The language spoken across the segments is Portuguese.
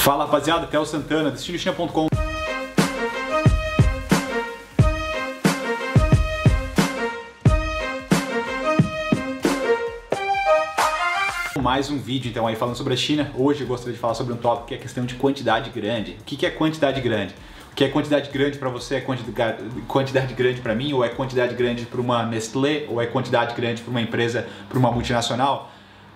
Fala rapaziada, Theo Santana, DestinoChina.com. Mais um vídeo então aí falando sobre a China. Hoje eu gostaria de falar sobre um tópico que é a questão de quantidade grande. O que é quantidade grande? O que é quantidade grande para você? É quantidade grande para mim? Ou é quantidade grande para uma Nestlé? Ou é quantidade grande para uma empresa, para uma multinacional?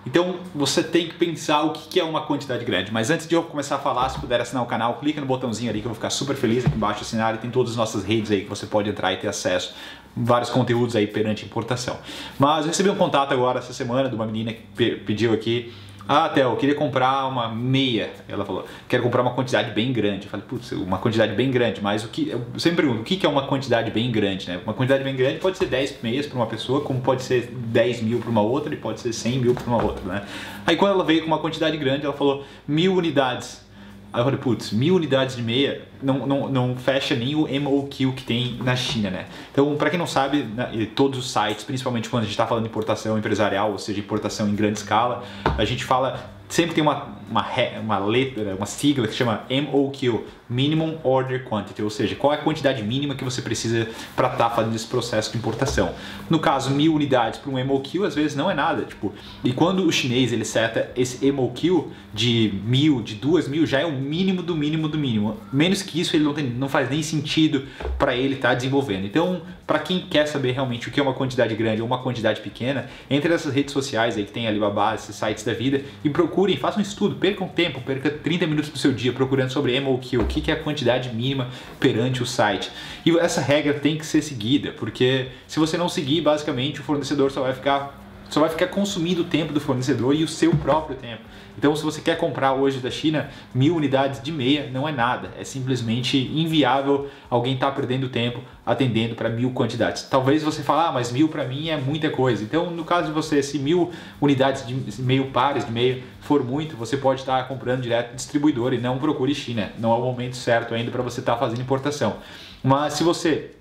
Então você tem que pensar o que é uma quantidade grande. Mas antes de eu começar a falar, se puder assinar o canal, clica no botãozinho ali que eu vou ficar super feliz. Aqui embaixo assinar, e tem todas as nossas redes aí que você pode entrar e ter acesso a vários conteúdos aí perante importação. Mas eu recebi um contato agora essa semana de uma menina que pediu aqui: ah, Theo, eu queria comprar uma meia. Ela falou, quero comprar uma quantidade bem grande. Eu falei, putz, uma quantidade bem grande, mas o que... Eu sempre pergunto, o que é uma quantidade bem grande, né? Uma quantidade bem grande pode ser 10 meias para uma pessoa, como pode ser 10 mil para uma outra e pode ser 100 mil para uma outra, né? Aí quando ela veio com uma quantidade grande, ela falou 1000 unidades. Aí eu falei, putz, 1000 unidades de meia não fecha nem o MOQ que tem na China, né? Então, para quem não sabe, né, todos os sites, principalmente quando a gente está falando de importação empresarial, ou seja, importação em grande escala, a gente fala, sempre tem uma letra, uma sigla que chama MOQ, Minimum Order Quantity, ou seja, qual é a quantidade mínima que você precisa para estar fazendo esse processo de importação. No caso, 1000 unidades para um MOQ às vezes não é nada, tipo, e quando o chinês ele seta esse MOQ de 1000, de 2000, já é o mínimo do mínimo do mínimo. Menos que isso ele não faz nem sentido para ele estar desenvolvendo. Então, para quem quer saber realmente o que é uma quantidade grande ou uma quantidade pequena, entre essas redes sociais aí que tem Alibaba, esses sites da vida, e procurem, façam um estudo, percam tempo, perca 30 minutos do seu dia procurando sobre MOQ, o que é a quantidade mínima perante o site. E essa regra tem que ser seguida, porque se você não seguir, basicamente o fornecedor só vai ficar consumindo o tempo do fornecedor e o seu próprio tempo. Então, se você quer comprar hoje da China 1000 unidades de meia, não é nada. É simplesmente inviável alguém estar perdendo tempo atendendo para 1000 quantidades. Talvez você fale, ah, mas 1000 para mim é muita coisa. Então, no caso de você, se 1000 unidades de meio, pares de meia, for muito, você pode estar comprando direto do distribuidor e não procure China. Não é o momento certo ainda para você estar fazendo importação. Mas se você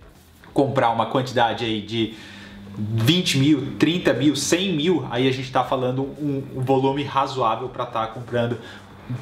comprar uma quantidade aí de 20 mil, 30 mil, 100 mil, aí a gente está falando um volume razoável para estar comprando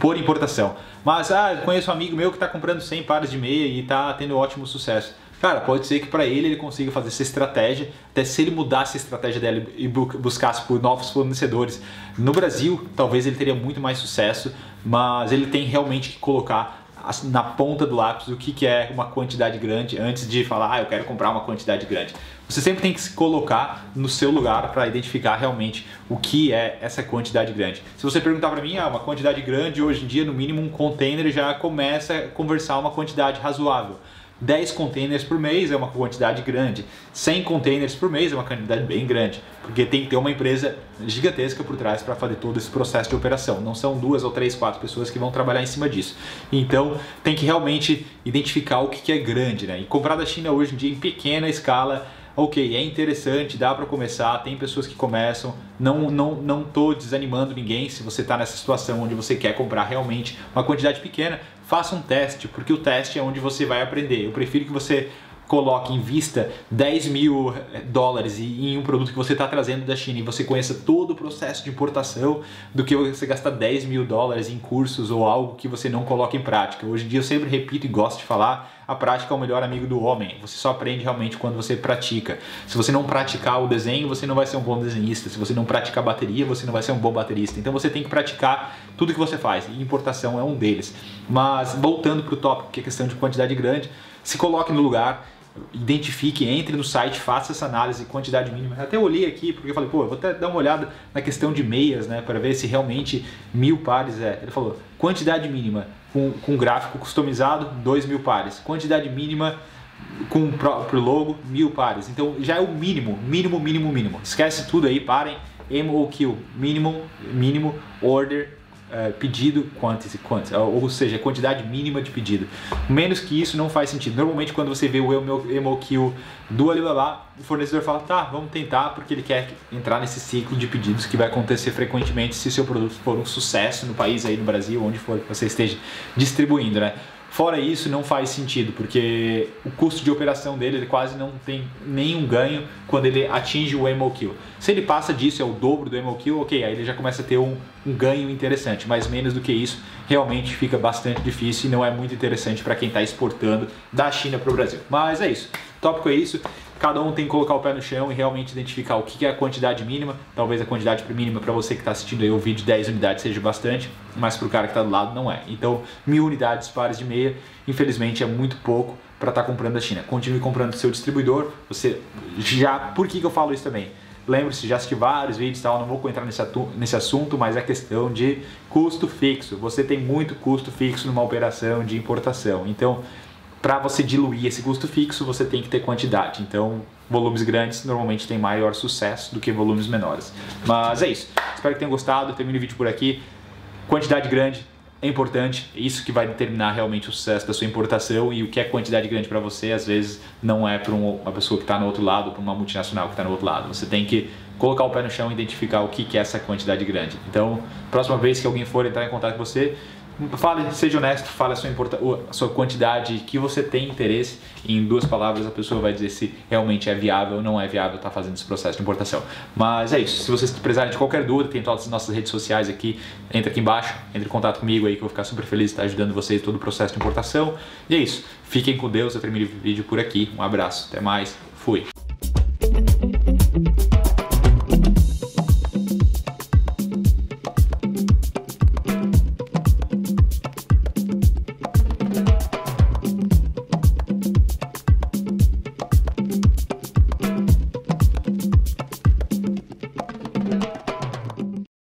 por importação. Mas, conheço um amigo meu que está comprando 100 pares de meia e está tendo ótimo sucesso. Cara, pode ser que para ele consiga fazer essa estratégia, até se ele mudasse a estratégia dele e buscasse por novos fornecedores. No Brasil, talvez ele teria muito mais sucesso, mas ele tem realmente que colocar na ponta do lápis o que é uma quantidade grande antes de falar, eu quero comprar uma quantidade grande. Você sempre tem que se colocar no seu lugar para identificar realmente o que é essa quantidade grande. Se você perguntar para mim, uma quantidade grande hoje em dia, no mínimo um container já começa a conversar uma quantidade razoável. 10 containers por mês é uma quantidade grande, 100 containers por mês é uma quantidade bem grande, porque tem que ter uma empresa gigantesca por trás para fazer todo esse processo de operação. Não são 2 ou 3, 4 pessoas que vão trabalhar em cima disso. Então tem que realmente identificar o que é grande, né? E comprar da China hoje em dia em pequena escala, ok, é interessante, dá para começar, tem pessoas que começam, não tô desanimando ninguém. Se você está nessa situação onde você quer comprar realmente uma quantidade pequena, faça um teste, porque o teste é onde você vai aprender. Eu prefiro que você coloque em vista 10 mil dólares em um produto que você está trazendo da China e você conheça todo o processo de importação, do que você gastar 10 mil dólares em cursos ou algo que você não coloca em prática. Hoje em dia eu sempre repito e gosto de falar, a prática é o melhor amigo do homem. Você só aprende realmente quando você pratica. Se você não praticar o desenho, você não vai ser um bom desenhista. Se você não praticar bateria, você não vai ser um bom baterista. Então você tem que praticar tudo que você faz, e importação é um deles. Mas voltando para o tópico, que é questão de quantidade grande, se coloque no lugar, identifique, entre no site, faça essa análise de quantidade mínima. Eu até olhei aqui porque eu falei, pô, eu vou até dar uma olhada na questão de meias, né, para ver se realmente 1000 pares é. Ele falou, quantidade mínima com gráfico customizado, 2000 pares. Quantidade mínima com o próprio logo, 1000 pares. Então já é o mínimo. Esquece tudo aí, parem. MOQ, mínimo order, pedido, quantity, ou seja, quantidade mínima de pedido. Menos que isso não faz sentido. Normalmente quando você vê o MOQ do Alibaba, o fornecedor fala, tá, vamos tentar, porque ele quer entrar nesse ciclo de pedidos que vai acontecer frequentemente se o seu produto for um sucesso no país, aí no Brasil, onde for que você esteja distribuindo, né? Fora isso, não faz sentido, porque o custo de operação dele, ele quase não tem nenhum ganho quando ele atinge o MOQ. Se ele passa disso, é o dobro do MOQ, ok, aí ele já começa a ter um ganho interessante, mas menos do que isso, realmente fica bastante difícil e não é muito interessante para quem está exportando da China para o Brasil. Mas é isso, o tópico é isso. Cada um tem que colocar o pé no chão e realmente identificar o que é a quantidade mínima. Talvez a quantidade mínima para você que está assistindo aí o vídeo, 10 unidades seja bastante, mas para o cara que está do lado não é. Então 1000 unidades, pares de meia, infelizmente é muito pouco para estar comprando da China. Continue comprando do seu distribuidor. Você já, por que eu falo isso também? Lembre-se, já assisti vários vídeos, tal, não vou entrar nesse assunto, mas é questão de custo fixo. Você tem muito custo fixo numa operação de importação. Então, para você diluir esse custo fixo, você tem que ter quantidade. Então, volumes grandes normalmente têm maior sucesso do que volumes menores. Mas é isso. Espero que tenham gostado. Eu termino o vídeo por aqui. Quantidade grande é importante. É isso que vai determinar realmente o sucesso da sua importação. E o que é quantidade grande para você, às vezes, não é para uma pessoa que está no outro lado, para uma multinacional que está no outro lado. Você tem que colocar o pé no chão e identificar o que é essa quantidade grande. Então, próxima vez que alguém for entrar em contato com você, fale, seja honesto, fale a sua quantidade que você tem interesse. Em 2 palavras a pessoa vai dizer se realmente é viável ou não é viável estar fazendo esse processo de importação. Mas é isso, se vocês precisarem de qualquer dúvida, tem todas as nossas redes sociais aqui, entra aqui embaixo, entre em contato comigo aí que eu vou ficar super feliz de estar ajudando vocês em todo o processo de importação. E é isso, fiquem com Deus, eu termino o vídeo por aqui, um abraço, até mais, fui!